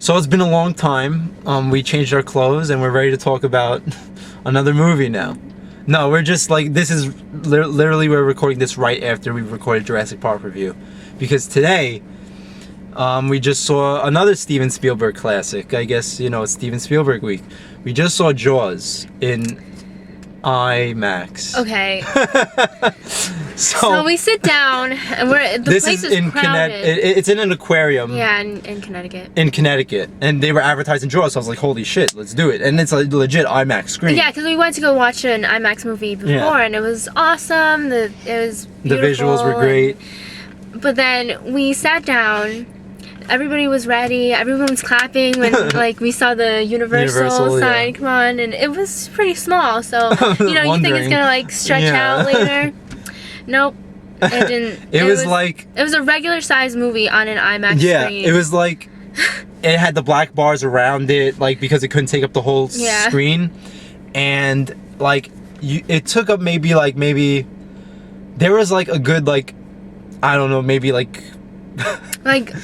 So it's been a long time. We changed our clothes and we're ready to talk about another movie now. No, we're just like, this is literally we're recording this right after we recorded Jurassic Park review. Because today, we just saw another Steven Spielberg classic. I guess, you know, it's Steven Spielberg week. We just saw Jaws in IMAX. Okay. So we sit down and this place is in crowded. It's in an aquarium. Yeah, in Connecticut. In Connecticut, and they were advertising Jaws. So I was like, "Holy shit, let's do it!" And it's a legit IMAX screen. Yeah, because we went to go watch an IMAX movie before, and it was awesome. It was beautiful, the visuals were great. But then we sat down. Everybody was ready. Everyone was clapping when like we saw the Universal sign come on, and it was pretty small. So you know, you think it's gonna like stretch out later. Nope, it didn't. It was like it was a regular size movie on an IMAX screen. Yeah, it was like it had the black bars around it, like because it couldn't take up the whole screen, and like it took up maybe there was like a good like I don't know maybe like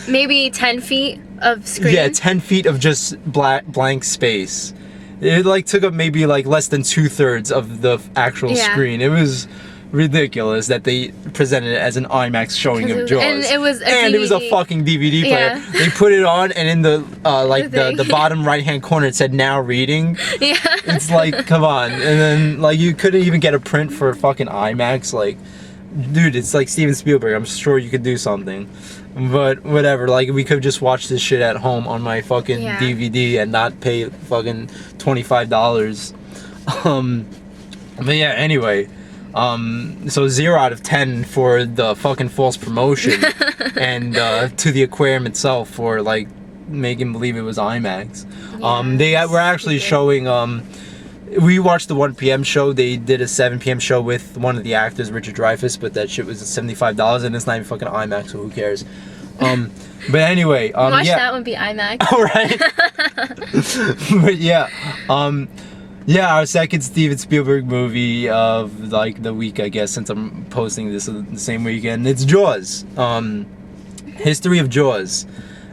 maybe 10 feet of screen. Yeah, 10 feet of just blank space. It like took up maybe like less than 2/3 of the actual screen. It was ridiculous that they presented it as an IMAX showing of Jaws. And it was a fucking DVD player. Yeah. They put it on, and in the the bottom right hand corner it said "now reading." Yeah. It's like, come on. And then like you couldn't even get a print for fucking IMAX. Like, dude, it's like Steven Spielberg. I'm sure you could do something. But whatever, like we could just watch this shit at home on my fucking DVD and not pay fucking $25. But yeah, anyway. So 0 out of 10 for the fucking false promotion and to the aquarium itself for like making believe it was IMAX. They were actually showing we watched the 1 p.m. show. They did a 7 p.m. show with one of the actors, Richard Dreyfuss, but that shit was $75 and it's not even fucking IMAX, so who cares? But anyway, watch that one be IMAX. All right. But yeah, yeah, our second Steven Spielberg movie of like the week, I guess, since I'm posting this the same weekend. It's Jaws. History of Jaws,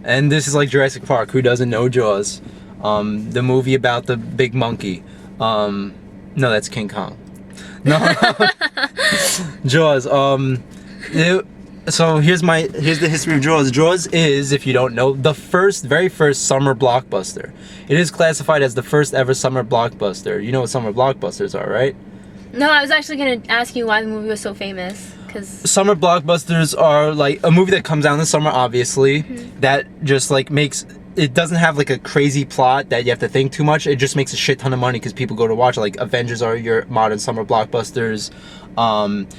and this is like Jurassic Park. Who doesn't know Jaws? The movie about the big monkey. No, that's King Kong. No, Jaws. So here's the history of Jaws. Jaws is, if you don't know, the very first summer blockbuster. It is classified as the first ever summer blockbuster. You know what summer blockbusters are, right? No, I was actually gonna ask you why the movie was so famous. Cause summer blockbusters are like a movie that comes out in the summer, obviously, that just like makes. It doesn't have like a crazy plot that you have to think too much. It just makes a shit ton of money because people go to watch it. Like Avengers are your modern summer blockbusters.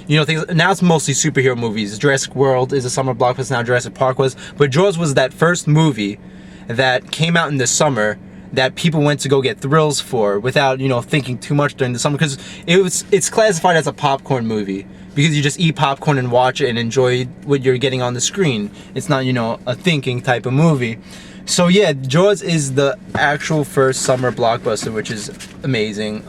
You know, things. Now it's mostly superhero movies. Jurassic World is a summer blockbuster. Now Jurassic Park was. But Jaws was that first movie that came out in the summer that people went to go get thrills for without, you know, thinking too much during the summer, because it's classified as a popcorn movie because you just eat popcorn and watch it and enjoy what you're getting on the screen. It's not, you know, a thinking type of movie. So yeah, Jaws is the actual first summer blockbuster, which is amazing.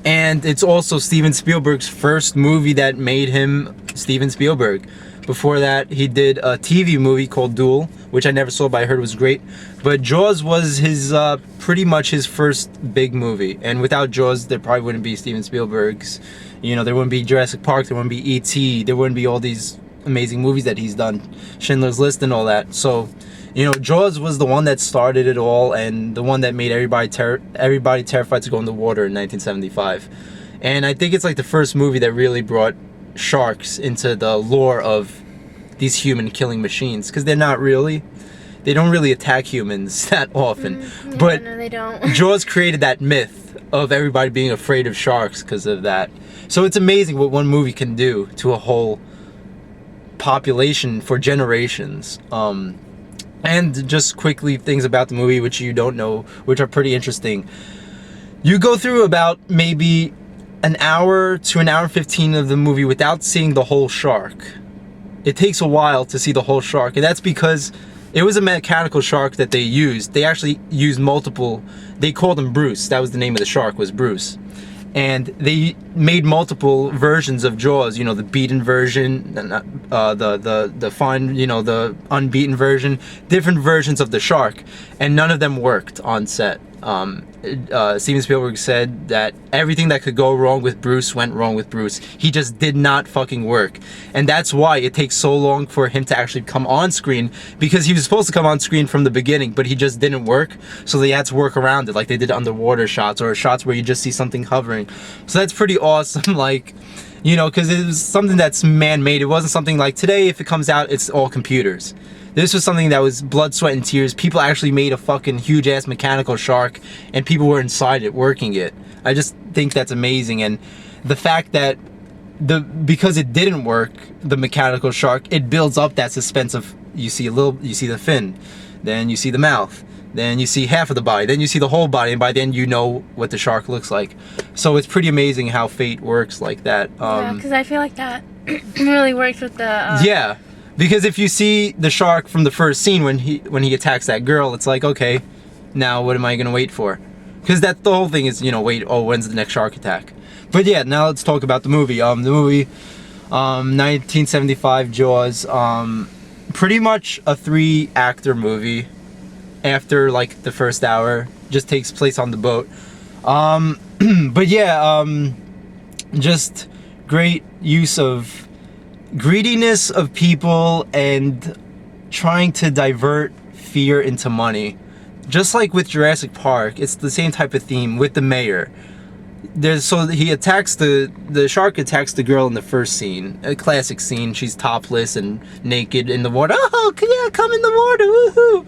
And it's also Steven Spielberg's first movie that made him Steven Spielberg. Before that, he did a TV movie called Duel, which I never saw, but I heard was great. But Jaws was his pretty much his first big movie. And without Jaws, there probably wouldn't be Steven Spielberg's. You know, there wouldn't be Jurassic Park, there wouldn't be E.T., there wouldn't be all these amazing movies that he's done, Schindler's List and all that. So, you know, Jaws was the one that started it all and the one that made everybody terrified to go in the water in 1975. And I think it's like the first movie that really brought sharks into the lore of these human killing machines, because they don't really attack humans that often. But no, they don't. Jaws created that myth of everybody being afraid of sharks because of that. So it's amazing what one movie can do to a whole population for generations. And just quickly, things about the movie which you don't know, which are pretty interesting. You go through about maybe an hour to an hour and 15 of the movie without seeing the whole shark. It takes a while to see the whole shark, and that's because it was a mechanical shark that they used. They actually used multiple. They called him Bruce. That was the name of the shark, was Bruce. and they made multiple versions of Jaws. You know, the beaten version, the fine, you know, the unbeaten version, different versions of the shark, and none of them worked on set. Steven Spielberg said that everything that could go wrong with Bruce went wrong with Bruce. He just did not fucking work, and that's why it takes so long for him to actually come on screen, because he was supposed to come on screen from the beginning, but he just didn't work, so they had to work around it, like they did underwater shots or shots where you just see something hovering. So that's pretty awesome, like, you know, because it was something that's man-made. It wasn't something like today, if it comes out, it's all computers. This was something that was blood, sweat, and tears. People actually made a fucking huge-ass mechanical shark, and people were inside it, working it. I just think that's amazing, and the fact that because it didn't work, the mechanical shark, it builds up that suspense of, you see the fin, then you see the mouth, then you see half of the body, then you see the whole body, and by then you know what the shark looks like. So it's pretty amazing how fate works like that. Yeah, because I feel like that really works with the... Yeah. Because if you see the shark from the first scene when he attacks that girl, it's like, okay, now what am I gonna wait for? Because that's the whole thing is, you know, wait, oh, when's the next shark attack? But yeah, now let's talk about the movie. 1975 Jaws, pretty much a 3-actor movie. After like the first hour, just takes place on the boat. But yeah, just great use of greediness of people and trying to divert fear into money. Just like with Jurassic Park, it's the same type of theme with the mayor. So he attacks the shark attacks the girl in the first scene, a classic scene. She's topless and naked in the water. Oh, yeah, come in the water, woohoo!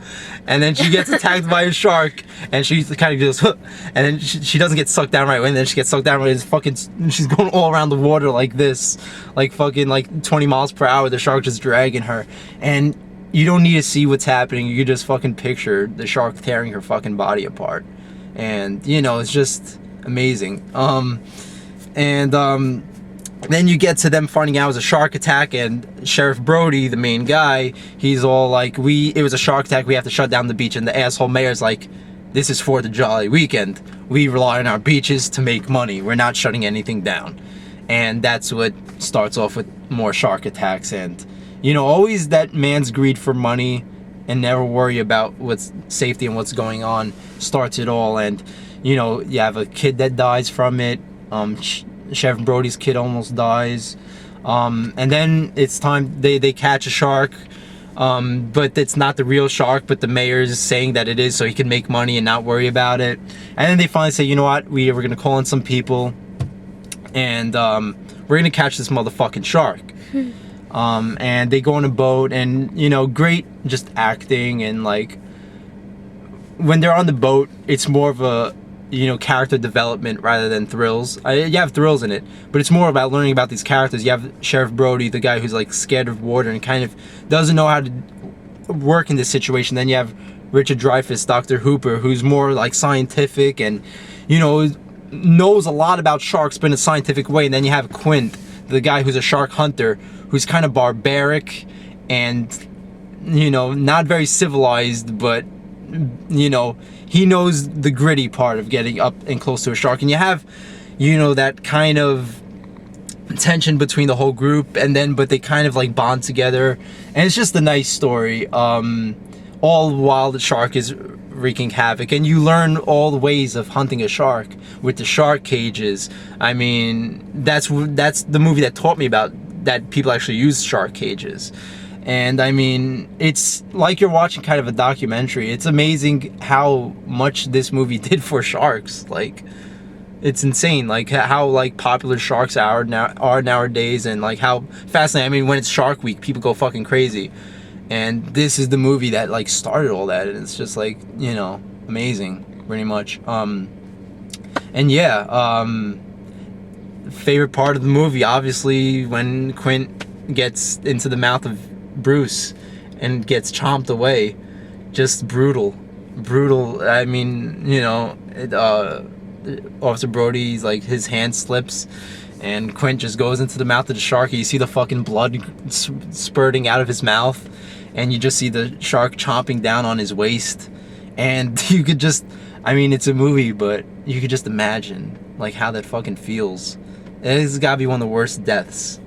And then she gets attacked by a shark, and she kind of goes, huh, and then she doesn't get sucked down right away. And then she gets sucked down right. It's fucking. She's going all around the water like this, like fucking like 20 miles per hour. The shark just dragging her, and you don't need to see what's happening. You can just fucking picture the shark tearing her fucking body apart, and you know, it's just amazing. Then you get to them finding out it was a shark attack, and Sheriff Brody, the main guy, he's all like, it was a shark attack, we have to shut down the beach. And the asshole mayor's like, this is for the jolly weekend. We rely on our beaches to make money. We're not shutting anything down. And that's what starts off with more shark attacks. And, you know, always that man's greed for money and never worry about what's safety and what's going on starts it all. And, you know, you have a kid that dies from it. Sheriff Brody's kid almost dies. And then it's time, they catch a shark. But it's not the real shark, but the mayor is saying that it is so he can make money and not worry about it. And then they finally say, you know what, we're going to call in some people. And we're going to catch this motherfucking shark. And they go on a boat, and, you know, great just acting. And, like, when they're on the boat, it's more of a, you know, character development rather than thrills. You have thrills in it, but it's more about learning about these characters. You have Sheriff Brody, the guy who's like scared of water and kind of doesn't know how to work in this situation. Then you have Richard Dreyfuss, Dr. Hooper, who's more like scientific and, you know, knows a lot about sharks but in a scientific way. And then you have Quint, the guy who's a shark hunter, who's kind of barbaric and, you know, not very civilized, but, you know, he knows the gritty part of getting up and close to a shark. And you have, you know, that kind of tension between the whole group, and then but they kind of like bond together, and it's just a nice story, all while the shark is wreaking havoc. And you learn all the ways of hunting a shark with the shark cages. I mean, that's the movie that taught me about that people actually use shark cages. And I mean, it's like you're watching kind of a documentary. It's amazing how much this movie did for sharks. Like, it's insane, like how like popular sharks are nowadays, and like how fascinating. I mean, when it's Shark Week, people go fucking crazy. And this is the movie that like started all that, and it's just like, you know, amazing, pretty much. And yeah, favorite part of the movie, obviously, when Quint gets into the mouth of Bruce and gets chomped away. Just brutal. I mean, you know, Officer Brody's like, his hand slips and Quint just goes into the mouth of the shark. You see the fucking blood spurting out of his mouth, and you just see the shark chomping down on his waist. And you could just, I mean, it's a movie, but you could just imagine like how that fucking feels. It's gotta be one of the worst deaths.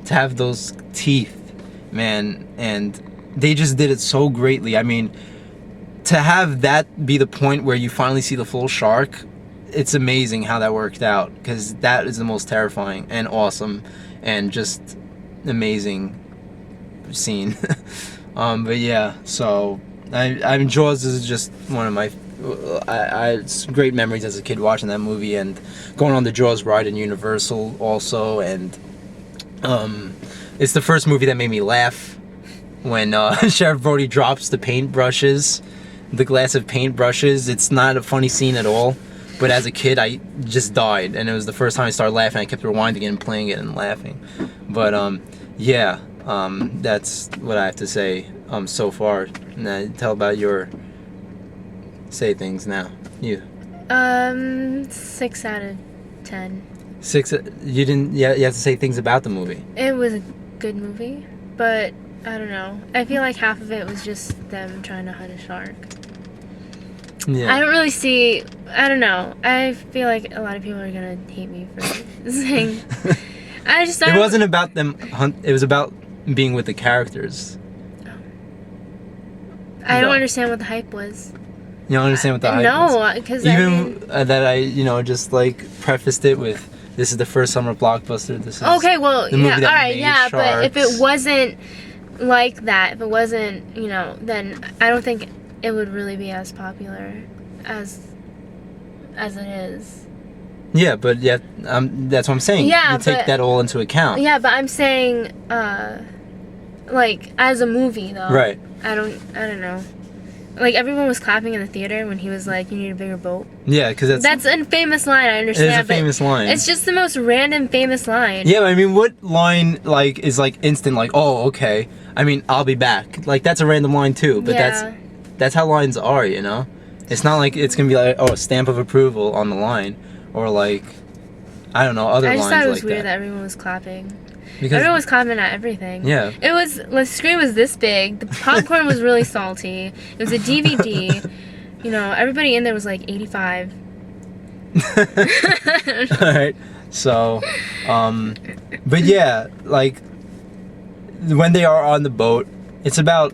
To have those teeth, man, and they just did it so greatly. I mean, to have that be the point where you finally see the full shark, it's amazing how that worked out, because that is the most terrifying and awesome and just amazing scene. But yeah, so I mean, Jaws is just one of my it's great memories as a kid watching that movie and going on the Jaws ride in Universal also. And it's the first movie that made me laugh when Sheriff Brody drops the paintbrushes, the glass of paintbrushes. It's not a funny scene at all, but as a kid I just died, and it was the first time I started laughing. I kept rewinding it and playing it and laughing. But yeah, that's what I have to say so far. Now tell about your say things now. You 6 out of 10. 6. You didn't. Yeah, you have to say things about the movie. It was a good movie, but I don't know. I feel like half of it was just them trying to hunt a shark. Yeah. I don't really see. I don't know. I feel like a lot of people are gonna hate me for saying. It wasn't about them hunt. It was about being with the characters. I don't understand what the hype was. You don't understand what the hype was? No, because that I just like prefaced it with, this is the first summer blockbuster. This is okay. Well, the movie yeah, that all right, made yeah. sharks. But if it wasn't like that, if it wasn't, then I don't think it would really be as popular as it is. Yeah, but yeah, that's what I'm saying. Yeah, you take that all into account. Yeah, but I'm saying, like as a movie though. Right. I don't know. Like everyone was clapping in the theater when he was like, "You need a bigger boat." Yeah, because that's a famous line. I understand. It is a famous line. It's just the most random famous line. Yeah, I mean, what line like is like instant? Like, oh, okay. I mean, I'll be back. Like that's a random line too. But that's how lines are. It's not like it's gonna be like, oh, a stamp of approval on the line, or like, I don't know, other lines like that. I just thought it was weird that everyone was clapping. Because everyone was clapping at everything. Yeah. The screen was this big. The popcorn was really salty. It was a DVD. Everybody in there was like 85. Alright. So, but yeah, like, when they are on the boat, it's about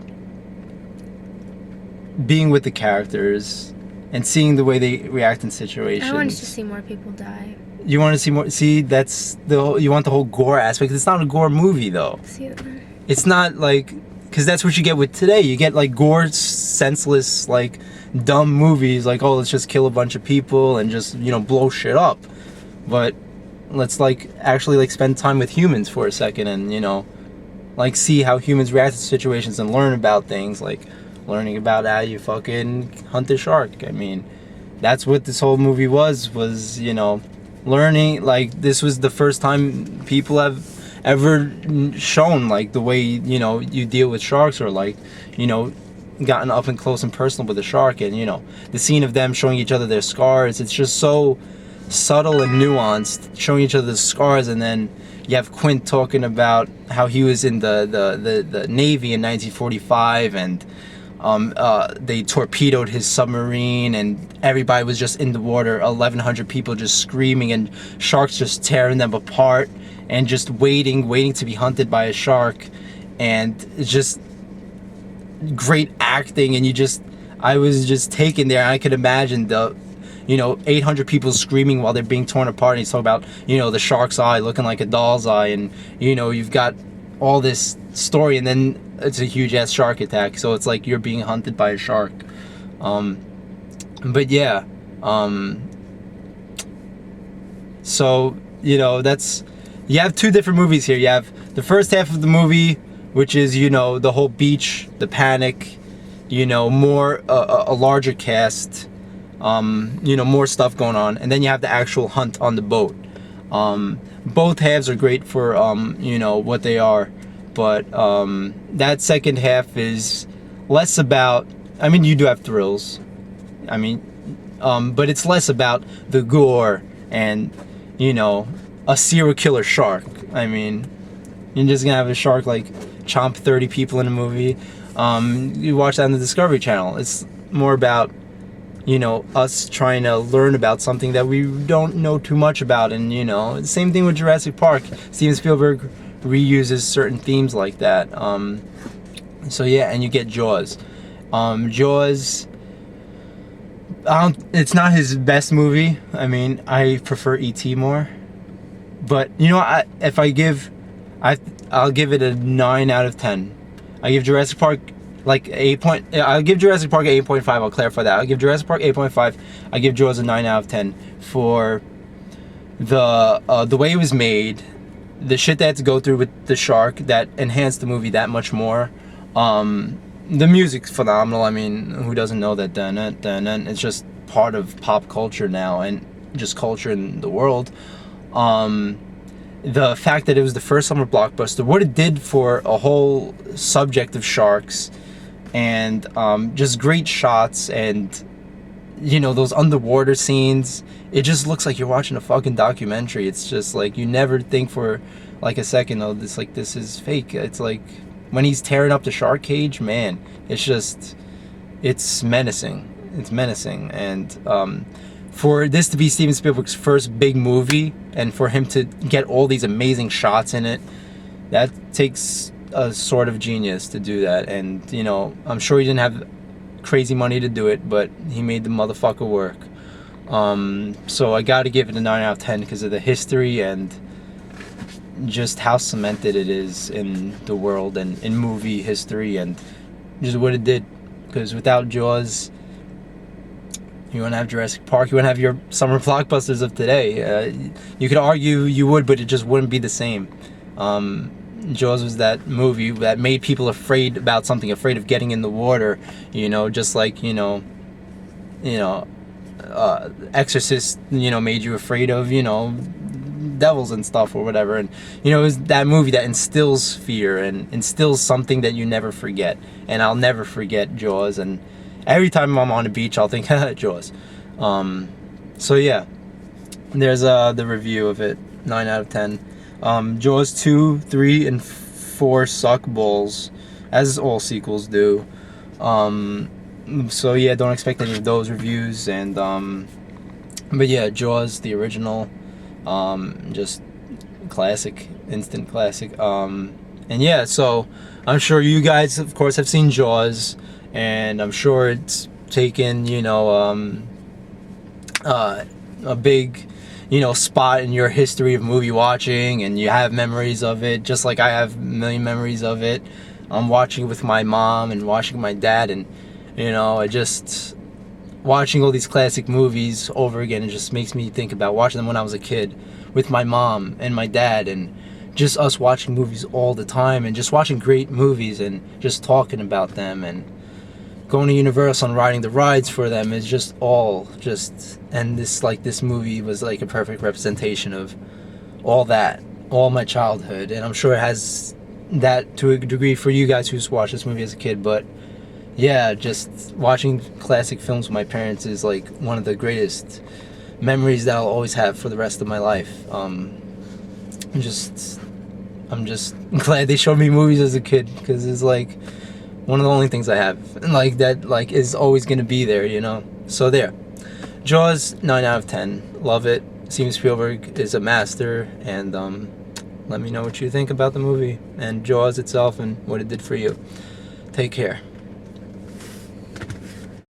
being with the characters and seeing the way they react in situations. I wanted to see more people die. You want to see more? See, you want the whole gore aspect. It's not a gore movie though. It's not like, because that's what you get with today. You get like gore, senseless, like dumb movies. Like, oh, let's just kill a bunch of people and just blow shit up. But let's like actually like spend time with humans for a second and like see how humans react to situations and learn about things, like learning about how you fucking hunt a shark. I mean, that's what this whole movie was learning. Like, this was the first time people have ever shown like the way you deal with sharks, or like gotten up and close and personal with a shark. And the scene of them showing each other their scars, it's just so subtle and nuanced, showing each other the scars. And then you have Quint talking about how he was in the Navy in 1945, and they torpedoed his submarine, and everybody was just in the water, 1,100 people just screaming, and sharks just tearing them apart, and just waiting to be hunted by a shark. And it's just great acting, and I was just taken there. I could imagine the 800 people screaming while they're being torn apart, and he's talking about the shark's eye looking like a doll's eye, and you've got all this story, and then it's a huge ass shark attack, so it's like you're being hunted by a shark. But yeah, so that's, you have two different movies here. You have the first half of the movie, which is the whole beach, the panic, more a larger cast, more stuff going on, and then you have the actual hunt on the boat. Both halves are great for what they are, but that second half is less about, I mean, you do have thrills, I mean, but it's less about the gore and a serial killer shark. I mean, you're just gonna have a shark like chomp 30 people in a movie. You watch that on the Discovery Channel. It's more about us trying to learn about something that we don't know too much about. And same thing with Jurassic Park. Steven Spielberg reuses certain themes like that. So yeah, and you get Jaws. Jaws, it's not his best movie. I mean, I prefer E.T. more. But I'll give it a 9 out of 10. I give Jurassic Park I'll give Jurassic Park 8.5. I'll clarify that. I'll give Jurassic Park 8.5. I give Jaws a 9 out of 10 for the way it was made, the shit they had to go through with the shark that enhanced the movie that much more. The music's phenomenal. I mean, who doesn't know that? It's just part of pop culture now and just culture in the world. The fact that it was the first summer blockbuster, what it did for a whole subject of sharks, and just great shots, and those underwater scenes. It just looks like you're watching a fucking documentary. It's just like you never think for like a second, oh, this is fake. It's like when he's tearing up the shark cage, man, it's menacing. It's menacing. And for this to be Steven Spielberg's first big movie, and for him to get all these amazing shots in it, that takes a sort of genius to do that. And I'm sure he didn't have crazy money to do it, but he made the motherfucker work. So I gotta give it a 9 out of 10 because of the history and just how cemented it is in the world and in movie history, and just what it did. Because without Jaws, you wouldn't have Jurassic Park, you wouldn't have your summer blockbusters of today. You could argue you would, but it just wouldn't be the same. Jaws was that movie that made people afraid about something, afraid of getting in the water, just like, Exorcist, made you afraid of, devils and stuff or whatever. And, it was that movie that instills fear and instills something that you never forget. And I'll never forget Jaws. And every time I'm on the beach, I'll think, Jaws. So yeah, there's the review of it, 9 out of 10. Jaws 2, 3, and 4 suck balls, as all sequels do. So yeah, don't expect any of those reviews. And but yeah, Jaws, the original, just classic, instant classic. And yeah, so I'm sure you guys, of course, have seen Jaws, and I'm sure it's taken a big spot in your history of movie watching, and you have memories of it, just like I have a million memories of it. I'm watching it with my mom and watching with my dad, and I just watching all these classic movies over again. It just makes me think about watching them when I was a kid with my mom and my dad, and just us watching movies all the time, and just watching great movies and just talking about them, and going to Universal and riding the rides for them is just and this movie was like a perfect representation of all that, all my childhood. And I'm sure it has that to a degree for you guys who's watched this movie as a kid. But yeah, just watching classic films with my parents is like one of the greatest memories that I'll always have for the rest of my life. I'm just glad they showed me movies as a kid, because it's like one of the only things I have, and like that, like, is always gonna be there, So there, Jaws, 9 out of 10. Love it. Steven Spielberg is a master, and let me know what you think about the movie and Jaws itself and what it did for you. Take care.